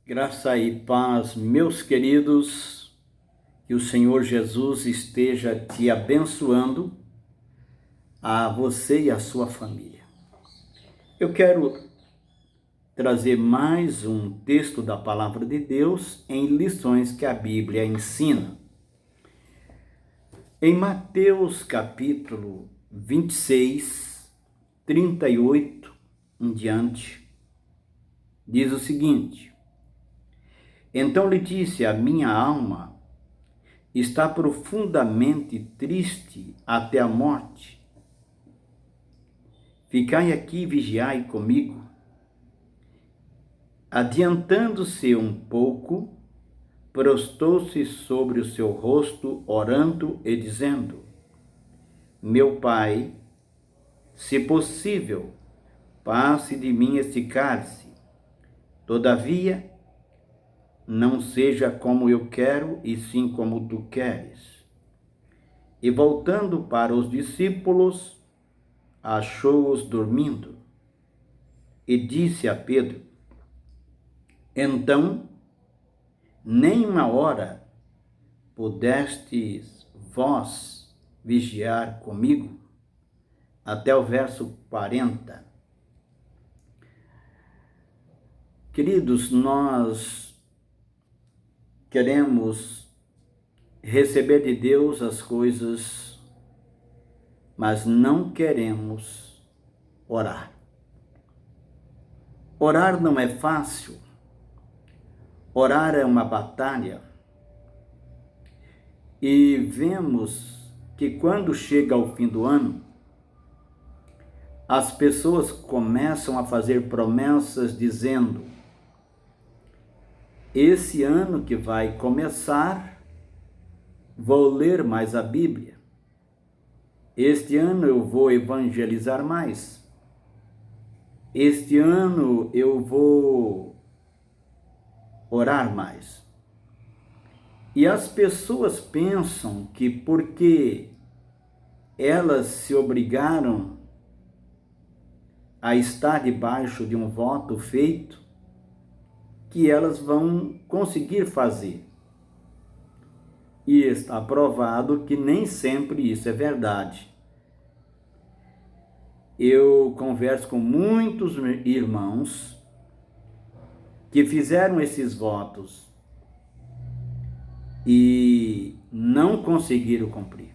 Graça e paz, meus queridos, que o Senhor Jesus esteja te abençoando, a você e a sua família. Eu quero trazer mais um texto da Palavra de Deus em lições que a Bíblia ensina. Em Mateus capítulo 26, 38 em diante, diz o seguinte: Então lhe disse: a minha alma está profundamente triste até a morte. Ficai aqui e vigiai comigo. Adiantando-se um pouco, prostou-se sobre o seu rosto, orando e dizendo: Meu Pai, se possível, passe de mim este cálice. Todavia, não seja como eu quero, e sim como tu queres. E voltando para os discípulos, achou-os dormindo. E disse a Pedro: Então, nem uma hora pudestes vós vigiar comigo? Até o verso 40. Queridos, nós queremos receber de Deus as coisas, mas não queremos orar. Orar não é fácil. Orar é uma batalha. E vemos que quando chega ao fim do ano, as pessoas começam a fazer promessas dizendo: esse ano que vai começar, vou ler mais a Bíblia. Este ano eu vou evangelizar mais. Este ano eu vou orar mais. E as pessoas pensam que porque elas se obrigaram a estar debaixo de um voto feito, que elas vão conseguir fazer. E está provado que nem sempre isso é verdade. Eu converso com muitos irmãos que fizeram esses votos e não conseguiram cumprir.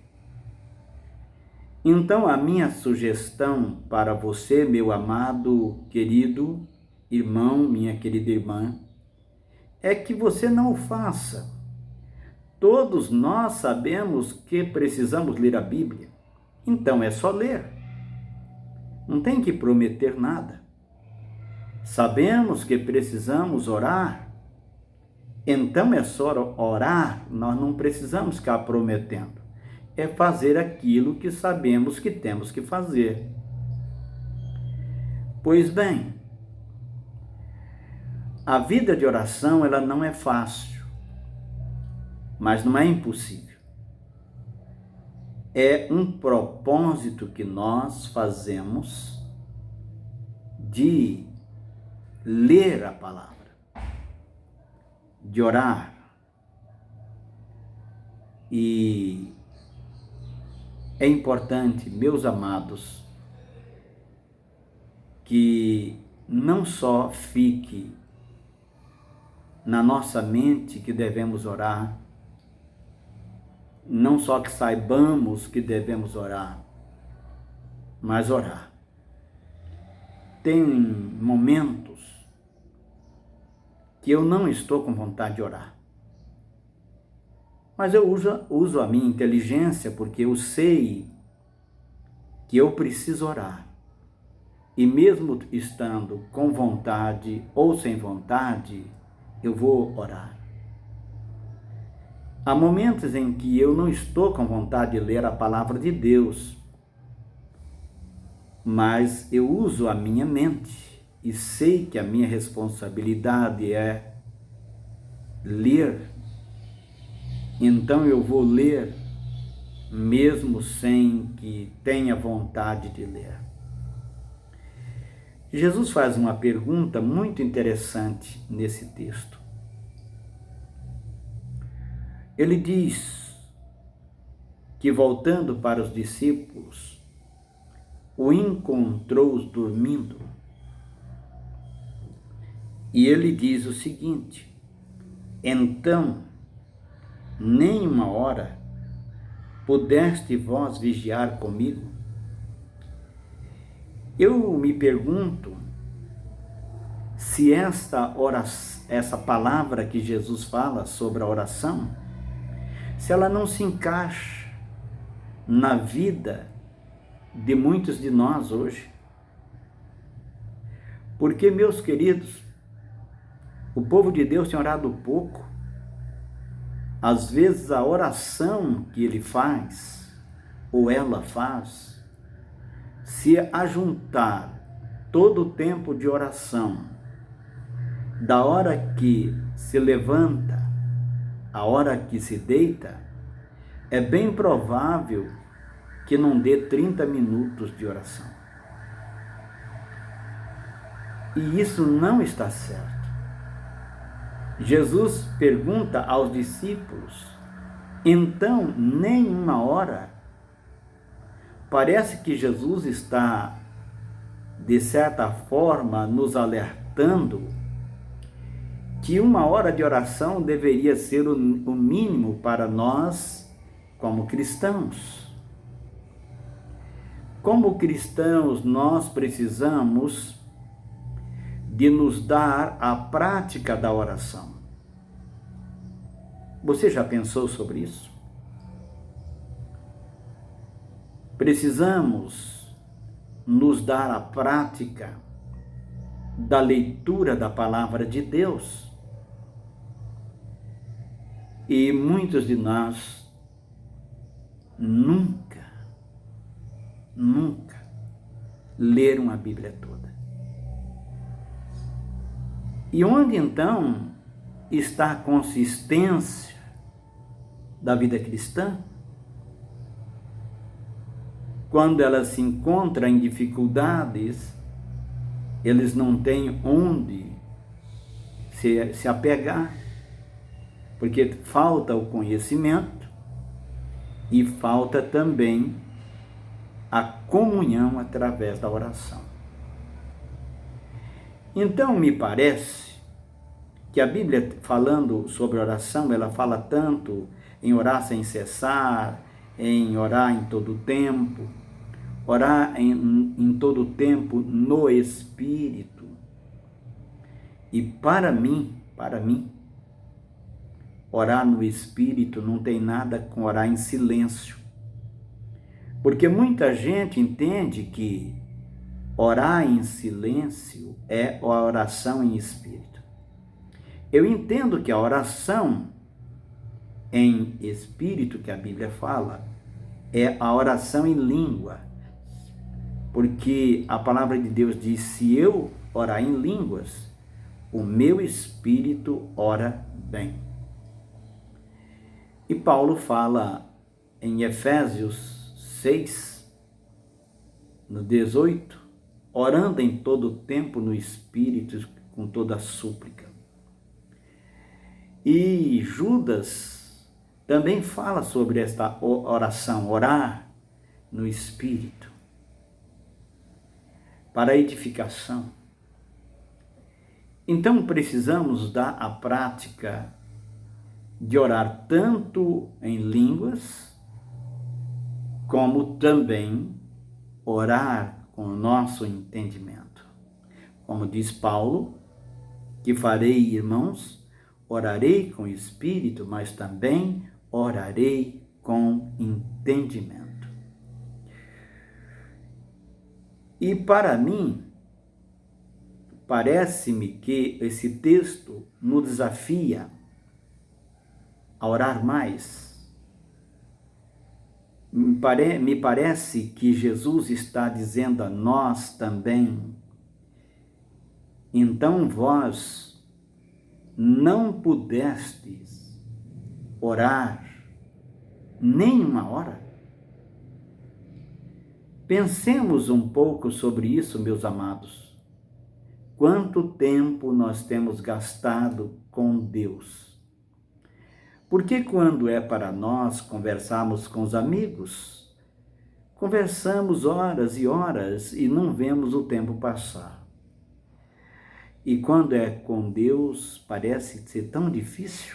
Então, a minha sugestão para você, meu amado, querido irmão, minha querida irmã, é que você não o faça. Todos nós sabemos que precisamos ler a Bíblia, então é só ler. Não tem que prometer nada. Sabemos que precisamos orar, então é só orar, nós não precisamos ficar prometendo. É fazer aquilo que sabemos que temos que fazer. Pois bem, a vida de oração, ela não é fácil, mas não é impossível. É um propósito que nós fazemos de ler a palavra, de orar. E é importante, meus amados, que não só fique na nossa mente que devemos orar, não só que saibamos que devemos orar, mas orar. Tem momentos que eu não estou com vontade de orar, mas eu uso a minha inteligência porque eu sei que eu preciso orar. E mesmo estando com vontade ou sem vontade, eu vou orar. Há momentos em que eu não estou com vontade de ler a palavra de Deus, mas eu uso a minha mente e sei que a minha responsabilidade é ler. Então eu vou ler, mesmo sem que tenha vontade de ler. Jesus faz uma pergunta muito interessante nesse texto. Ele diz que, voltando para os discípulos, o encontrou dormindo. E ele diz o seguinte: então, nem uma hora pudeste vós vigiar comigo? Eu me pergunto se essa palavra que Jesus fala sobre a oração, se ela não se encaixa na vida de muitos de nós hoje. Porque, meus queridos, o povo de Deus tem orado pouco. Às vezes a oração que ele faz, ou ela faz, se ajuntar todo o tempo de oração, da hora que se levanta, a hora que se deita, é bem provável que não dê 30 minutos de oração. E isso não está certo. Jesus pergunta aos discípulos, então nem uma hora? Parece que Jesus está, de certa forma, nos alertando que uma hora de oração deveria ser o mínimo para nós como cristãos. Como cristãos, nós precisamos de nos dar a prática da oração. Você já pensou sobre isso? Precisamos nos dar a prática da leitura da palavra de Deus. E muitos de nós nunca leram a Bíblia toda. E onde então está a consistência da vida cristã? Quando ela se encontra em dificuldades, eles não têm onde se apegar, porque falta o conhecimento e falta também a comunhão através da oração. Então, me parece que a Bíblia, falando sobre oração, ela fala tanto em orar sem cessar, em orar em todo o tempo, orar em todo o tempo no Espírito. E para mim, orar no Espírito não tem nada com orar em silêncio. Porque muita gente entende que orar em silêncio é a oração em espírito. Eu entendo que a oração em espírito, que a Bíblia fala, é a oração em língua. Porque a palavra de Deus diz, se eu orar em línguas, o meu espírito ora bem. E Paulo fala em Efésios 6, no 18, orando em todo o tempo no Espírito, com toda a súplica. E Judas também fala sobre esta oração, orar no Espírito, para edificação. Então precisamos dar a prática de orar tanto em línguas, como também orar com o nosso entendimento. Como diz Paulo, que farei, irmãos, orarei com espírito, mas também orarei com entendimento. E para mim, parece-me que esse texto nos desafia a orar mais. Me parece que Jesus está dizendo a nós também, então vós não pudestes orar nem uma hora? Pensemos um pouco sobre isso, meus amados. Quanto tempo nós temos gastado com Deus? Porque quando é para nós conversarmos com os amigos, conversamos horas e horas e não vemos o tempo passar. E quando é com Deus, parece ser tão difícil.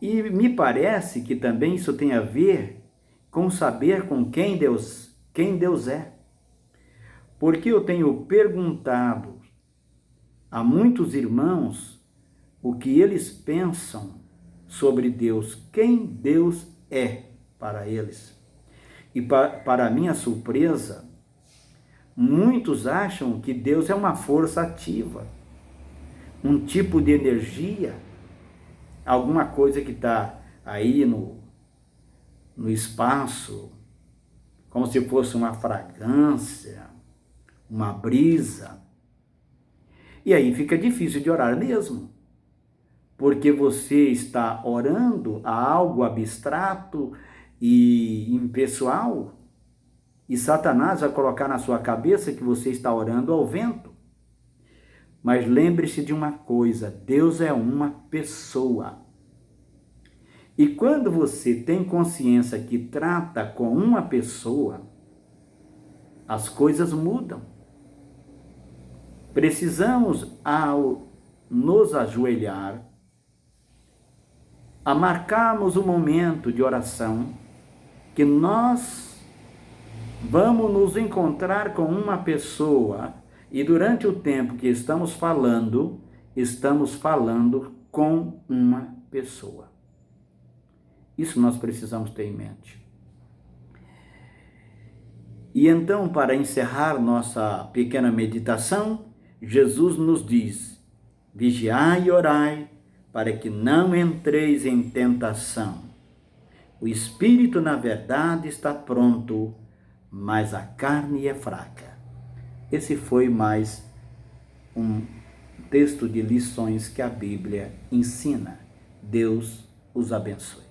E me parece que também isso tem a ver com saber com quem Deus é. Porque eu tenho perguntado a muitos irmãos o que eles pensam sobre Deus, quem Deus é para eles. E para minha surpresa, muitos acham que Deus é uma força ativa, um tipo de energia, alguma coisa que está aí no espaço, como se fosse uma fragrância, uma brisa. E aí fica difícil de orar mesmo, porque você está orando a algo abstrato e impessoal, e Satanás vai colocar na sua cabeça que você está orando ao vento. Mas lembre-se de uma coisa, Deus é uma pessoa. E quando você tem consciência que trata com uma pessoa, as coisas mudam. Precisamos, ao nos ajoelhar, a marcarmos um momento de oração, que nós vamos nos encontrar com uma pessoa e durante o tempo que estamos falando com uma pessoa. Isso nós precisamos ter em mente. E então, para encerrar nossa pequena meditação, Jesus nos diz: vigiai e orai, para que não entreis em tentação. O espírito, na verdade, está pronto, mas a carne é fraca. Esse foi mais um texto de lições que a Bíblia ensina. Deus os abençoe.